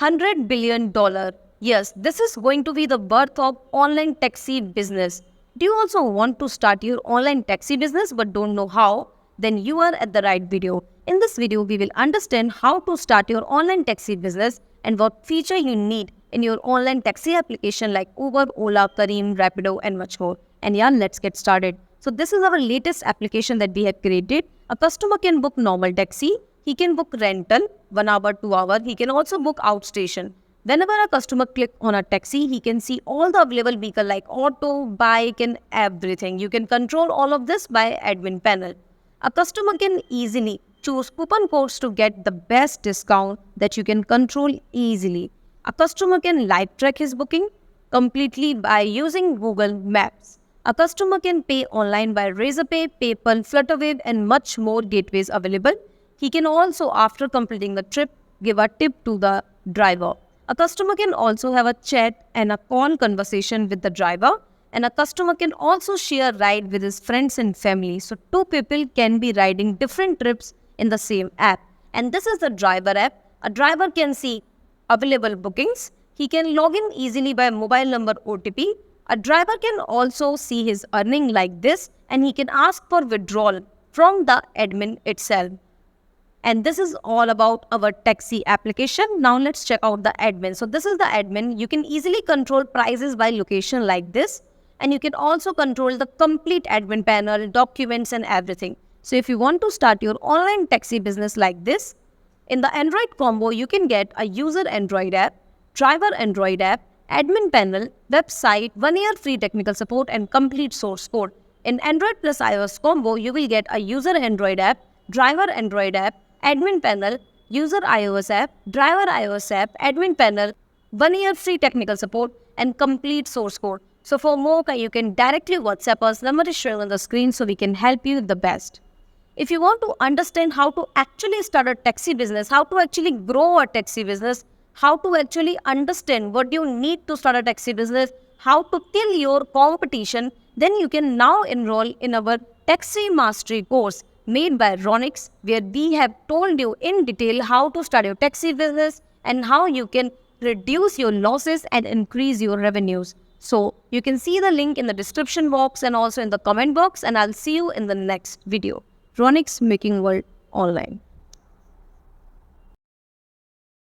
$100 billion. Yes, this is going to be the birth of online taxi business. Do you also want to start your online taxi business but don't know how? Then you are at the right video. In this video, we will understand how to start your online taxi business and what feature you need in your online taxi application like Uber, Ola, Careem, Rapido and much more. And yeah, let's get started. So this is our latest application that we have created. A customer can book normal taxi. He can book rental, 1 hour, 2 hour. He can also book outstation. Whenever a customer clicks on a taxi, he can see all the available vehicle like auto, bike and everything. You can control all of this by admin panel. A customer can easily choose coupon codes to get the best discount that you can control easily. A customer can live track his booking completely by using Google Maps. A customer can pay online by Razorpay, PayPal, Flutterwave and much more gateways available. He can also, after completing the trip, give a tip to the driver. A customer can also have a chat and a call conversation with the driver. And a customer can also share ride with his friends and family. So two people can be riding different trips in the same app. And this is the driver app. A driver can see available bookings. He can log in easily by mobile number OTP. A driver can also see his earning like this and he can ask for withdrawal from the admin itself. And this is all about our taxi application. Now let's check out the admin. So this is the admin. You can easily control prices by location like this. And you can also control the complete admin panel, documents and everything. So if you want to start your online taxi business like this, in the Android combo, you can get a user Android app, driver Android app, admin panel, website, 1 year free technical support and complete source code. In Android plus iOS combo, you will get a user Android app, driver Android app, admin panel, user iOS app, driver iOS app, admin panel, 1 year free technical support and complete source code. So for more, you can directly WhatsApp us. Number is showing on the screen so we can help you the best. If you want to understand how to actually start a taxi business, how to actually grow a taxi business, how to actually understand what you need to start a taxi business, how to kill your competition, then you can now enroll in our Taxi Mastery course made by Raunix, where we have told you in detail how to start your taxi business and how you can reduce your losses and increase your revenues. So you can see the link in the description box and also in the comment box, and I'll see you in the next video. Raunix, making world online.